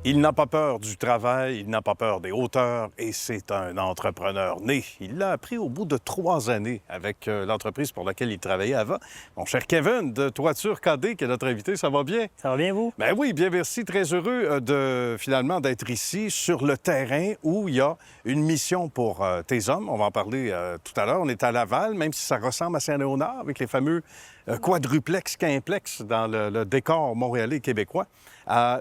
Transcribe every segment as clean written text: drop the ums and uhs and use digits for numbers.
Il n'a pas peur du travail, il n'a pas peur des hauteurs et c'est un entrepreneur né. Il l'a appris au bout de 3 années avec l'entreprise pour laquelle il travaillait avant. Mon cher Kevin de Toiture KD, qui est notre invité, ça va bien? Ça va bien, vous? Ben oui, bien merci. Très heureux d'être ici sur le terrain où il y a une mission pour tes hommes. On va en parler tout à l'heure. On est à Laval, même si ça ressemble à Saint-Léonard avec les fameux quadruplex, quimplex dans le décor montréalais et québécois.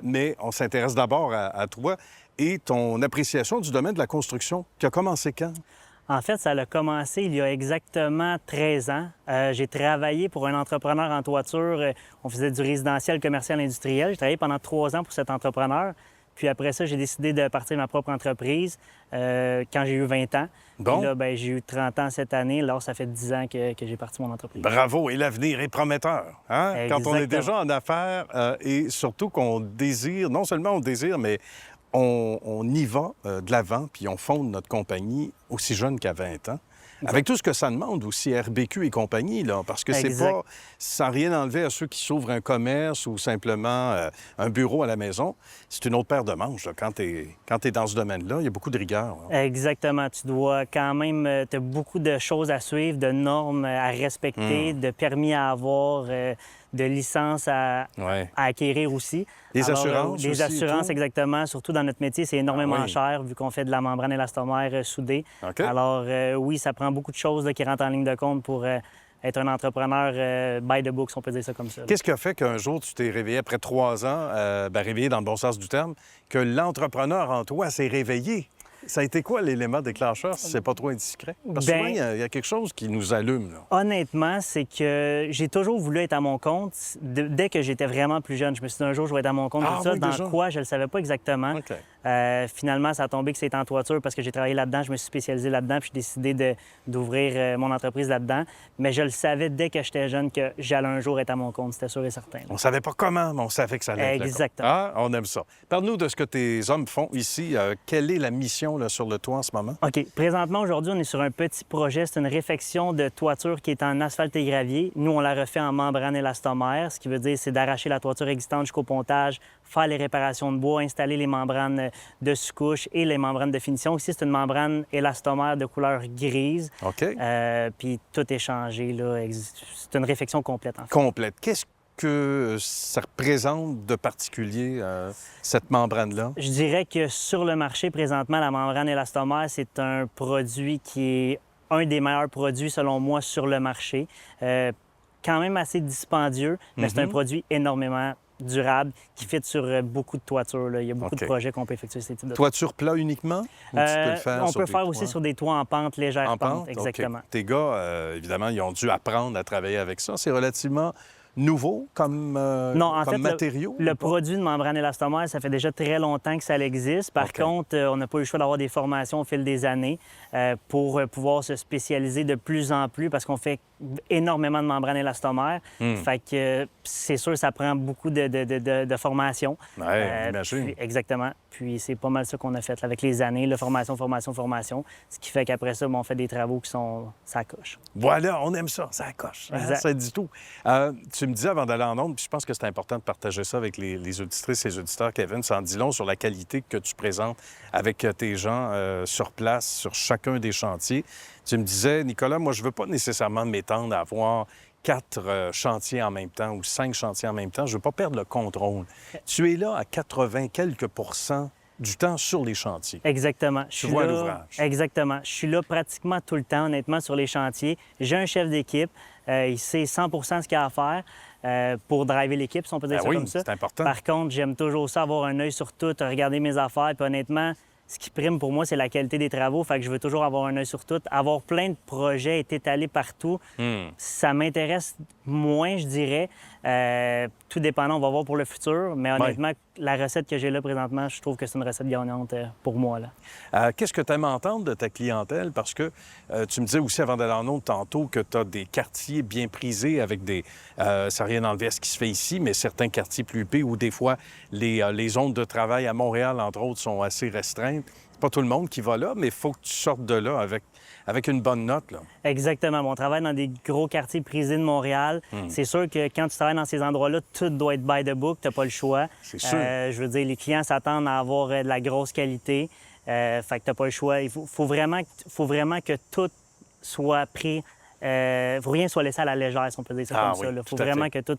Mais on s'intéresse d'abord à toi et ton appréciation du domaine de la construction qui a commencé quand? En fait, ça a commencé il y a exactement 13 ans. J'ai travaillé pour un entrepreneur en toiture. On faisait du résidentiel, commercial, industriel. J'ai travaillé pendant 3 ans pour cet entrepreneur. Puis après ça, j'ai décidé de partir ma propre entreprise quand j'ai eu 20 ans. Bon. Puis là, j'ai eu 30 ans cette année. Alors, ça fait 10 ans que j'ai parti mon entreprise. Bravo! Et l'avenir est prometteur. Hein? Quand on est Exactement. déjà en affaires et surtout qu'on désire, non seulement on désire, mais on y va de l'avant puis on fonde notre compagnie aussi jeune qu'à 20 ans. Avec tout ce que ça demande aussi, RBQ et compagnie, là, parce que c'est Exact. pas, sans rien enlever à ceux qui s'ouvrent un commerce ou simplement un bureau à la maison, c'est une autre paire de manches. Là. Quand tu es dans ce domaine-là, il y a beaucoup de rigueur. Là. Exactement. Tu dois quand même... tu as beaucoup de choses à suivre, de normes à respecter, de permis à avoir, de licences à acquérir aussi. Des Alors, assurances Des aussi et assurances, tout? exactement. Surtout dans notre métier, c'est énormément oui. cher vu qu'on fait de la membrane élastomère soudée. OK. Alors, oui, ça prend beaucoup de choses là, qui rentrent en ligne de compte pour être un entrepreneur by the book, si on peut dire ça comme ça. Qu'est-ce qui a fait qu'un jour, tu t'es réveillé après 3 ans, réveillé dans le bon sens du terme, que l'entrepreneur en toi s'est réveillé? Ça a été quoi l'élément déclencheur, si c'est pas trop indiscret? Parce que souvent, il y a quelque chose qui nous allume. Là. Honnêtement, c'est que j'ai toujours voulu être à mon compte. Dès que j'étais vraiment plus jeune, je me suis dit un jour, je vais être à mon compte. Ah, tout ça, oui, dans déjà? quoi, je le savais pas exactement. OK. Finalement, ça a tombé que c'est en toiture parce que j'ai travaillé là-dedans, je me suis spécialisé là-dedans, puis j'ai décidé d'ouvrir mon entreprise là-dedans. Mais je le savais dès que j'étais jeune que j'allais un jour être à mon compte, c'était sûr et certain. On savait pas comment, mais on savait que ça allait être le cas. Exactement. Ah, on aime ça. Parle-nous de ce que tes hommes font ici. Quelle est la mission là, sur le toit en ce moment? OK. Présentement, aujourd'hui, on est sur un petit projet. C'est une réfection de toiture qui est en asphalte et gravier. Nous, on la refait en membrane élastomère, ce qui veut dire c'est d'arracher la toiture existante jusqu'au pontage, faire les réparations de bois, installer les membranes de sous-couche et les membranes de finition. Ici, c'est une membrane élastomère de couleur grise. OK. Puis tout est changé, là. C'est une réfection complète, en fait. Complète. Qu'est-ce que ça représente de particulier, cette membrane-là? Je dirais que sur le marché, présentement, la membrane élastomère, c'est un produit qui est un des meilleurs produits, selon moi, sur le marché. Quand même assez dispendieux, mais c'est un produit énormément durable qui fit sur beaucoup de toitures. Là. Il y a beaucoup de projets qu'on peut effectuer ces types de Toiture plat uniquement? Ou tu peux le faire on sur peut des faire toits? aussi sur des toits en pente, légère En pente. pente? Exactement. OK. Tes gars, évidemment, ils ont dû apprendre à travailler avec ça. C'est relativement nouveau comme, Non, en comme fait, matériau? le ou pas? produit de membrane élastomère, ça fait déjà très longtemps que ça existe. Par contre, on n'a pas eu le choix d'avoir des formations au fil des années pour pouvoir se spécialiser de plus en plus parce qu'on fait énormément de membrane élastomère. Fait que c'est sûr, ça prend beaucoup de formation. Oui, j'imagine. Exactement. Puis c'est pas mal ça qu'on a fait là, avec les années, là, formation. Ce qui fait qu'après ça, on fait des travaux qui sont... ça coche. Voilà, on aime ça, ça coche. Hein? Exact. Ça dit tout. Tu me disais avant d'aller en ondes, puis je pense que c'est important de partager ça avec les auditrices et les auditeurs, Kevin, ça en dit long sur la qualité que tu présentes avec tes gens sur place, sur chacun des chantiers. Tu me disais, Nicolas, moi, je veux pas nécessairement m'étendre à avoir 4 chantiers en même temps ou 5 chantiers en même temps. Je veux pas perdre le contrôle. Tu es là à 80 quelques % du temps sur les chantiers. Exactement. Tu vois l'ouvrage. Exactement. Je suis là pratiquement tout le temps, honnêtement, sur les chantiers. J'ai un chef d'équipe. Il sait 100 ce qu'il a à faire pour driver l'équipe, si on peut dire ça oui, comme ça. c'est important. Par contre, j'aime toujours ça, avoir un œil sur tout, regarder mes affaires. Puis honnêtement, ce qui prime pour moi, c'est la qualité des travaux. Fait que je veux toujours avoir un œil sur tout. Avoir plein de projets étalés partout, ça m'intéresse moins, je dirais. Tout dépendant, on va voir pour le futur. Mais honnêtement, la recette que j'ai là présentement, je trouve que c'est une recette gagnante pour moi. Là. Qu'est-ce que tu aimes entendre de ta clientèle? Parce que tu me disais aussi avant d'aller en ondes tantôt que tu as des quartiers bien prisés avec des... ça n'a rien enlevé à ce qui se fait ici, mais certains quartiers plus huppés où des fois les zones de travail à Montréal, entre autres, sont assez restreintes. C'est pas tout le monde qui va là, mais il faut que tu sortes de là avec une bonne note, là. Exactement. On travaille dans des gros quartiers prisés de Montréal. C'est sûr que quand tu travailles dans ces endroits-là, tout doit être by the book. Tu n'as pas le choix. C'est sûr. Je veux dire, les clients s'attendent à avoir de la grosse qualité. Fait que tu n'as pas le choix. Il faut vraiment que tout soit pris. Faut rien soit laissé à la légère, si on peut dire ça comme ça. Il faut vraiment que tout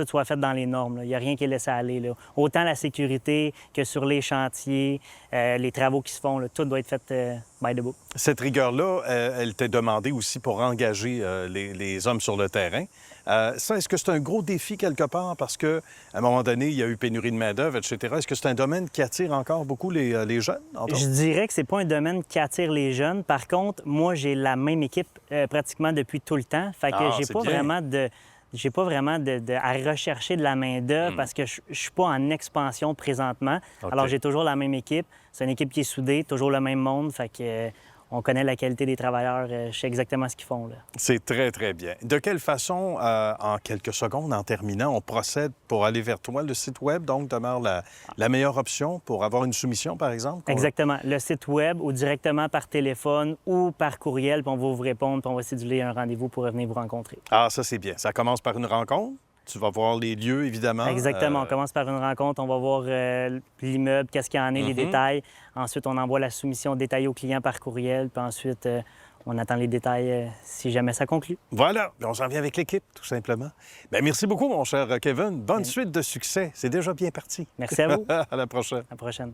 soit fait dans les normes. Il n'y a rien qui est laissé aller. Là. Autant la sécurité que sur les chantiers, les travaux qui se font, là, tout doit être fait by the book. Cette rigueur-là, elle t'est demandée aussi pour engager les hommes sur le terrain. Ça, est-ce que c'est un gros défi quelque part? Parce qu'à un moment donné, il y a eu pénurie de main-d'œuvre, etc. Est-ce que c'est un domaine qui attire encore beaucoup les jeunes? Je dirais que c'est pas un domaine qui attire les jeunes. Par contre, moi, j'ai la même équipe pratiquement depuis tout le temps. Fait que j'ai pas vraiment à rechercher de la main-d'œuvre parce que je suis pas en expansion présentement. Okay. Alors, j'ai toujours la même équipe. C'est une équipe qui est soudée, toujours le même monde. Fait que on connaît la qualité des travailleurs. Je sais exactement ce qu'ils font, là. C'est très, très bien. De quelle façon, en quelques secondes, en terminant, on procède pour aller vers toi? Le site Web, donc, demeure la meilleure option pour avoir une soumission, par exemple? Exactement. Le site Web ou directement par téléphone ou par courriel, puis on va vous répondre, puis on va céduler un rendez-vous pour venir vous rencontrer. Ah, ça, c'est bien. Ça commence par une rencontre. Tu vas voir les lieux, évidemment. Exactement. On commence par une rencontre. On va voir l'immeuble, qu'est-ce qu'il y en est, les détails. Ensuite, on envoie la soumission détaillée au client par courriel. Puis ensuite, on attend les détails si jamais ça conclut. Voilà. On s'en vient avec l'équipe, tout simplement. Bien, merci beaucoup, mon cher Kevin. Bonne suite de succès. C'est déjà bien parti. Merci à vous. À la prochaine. À la prochaine.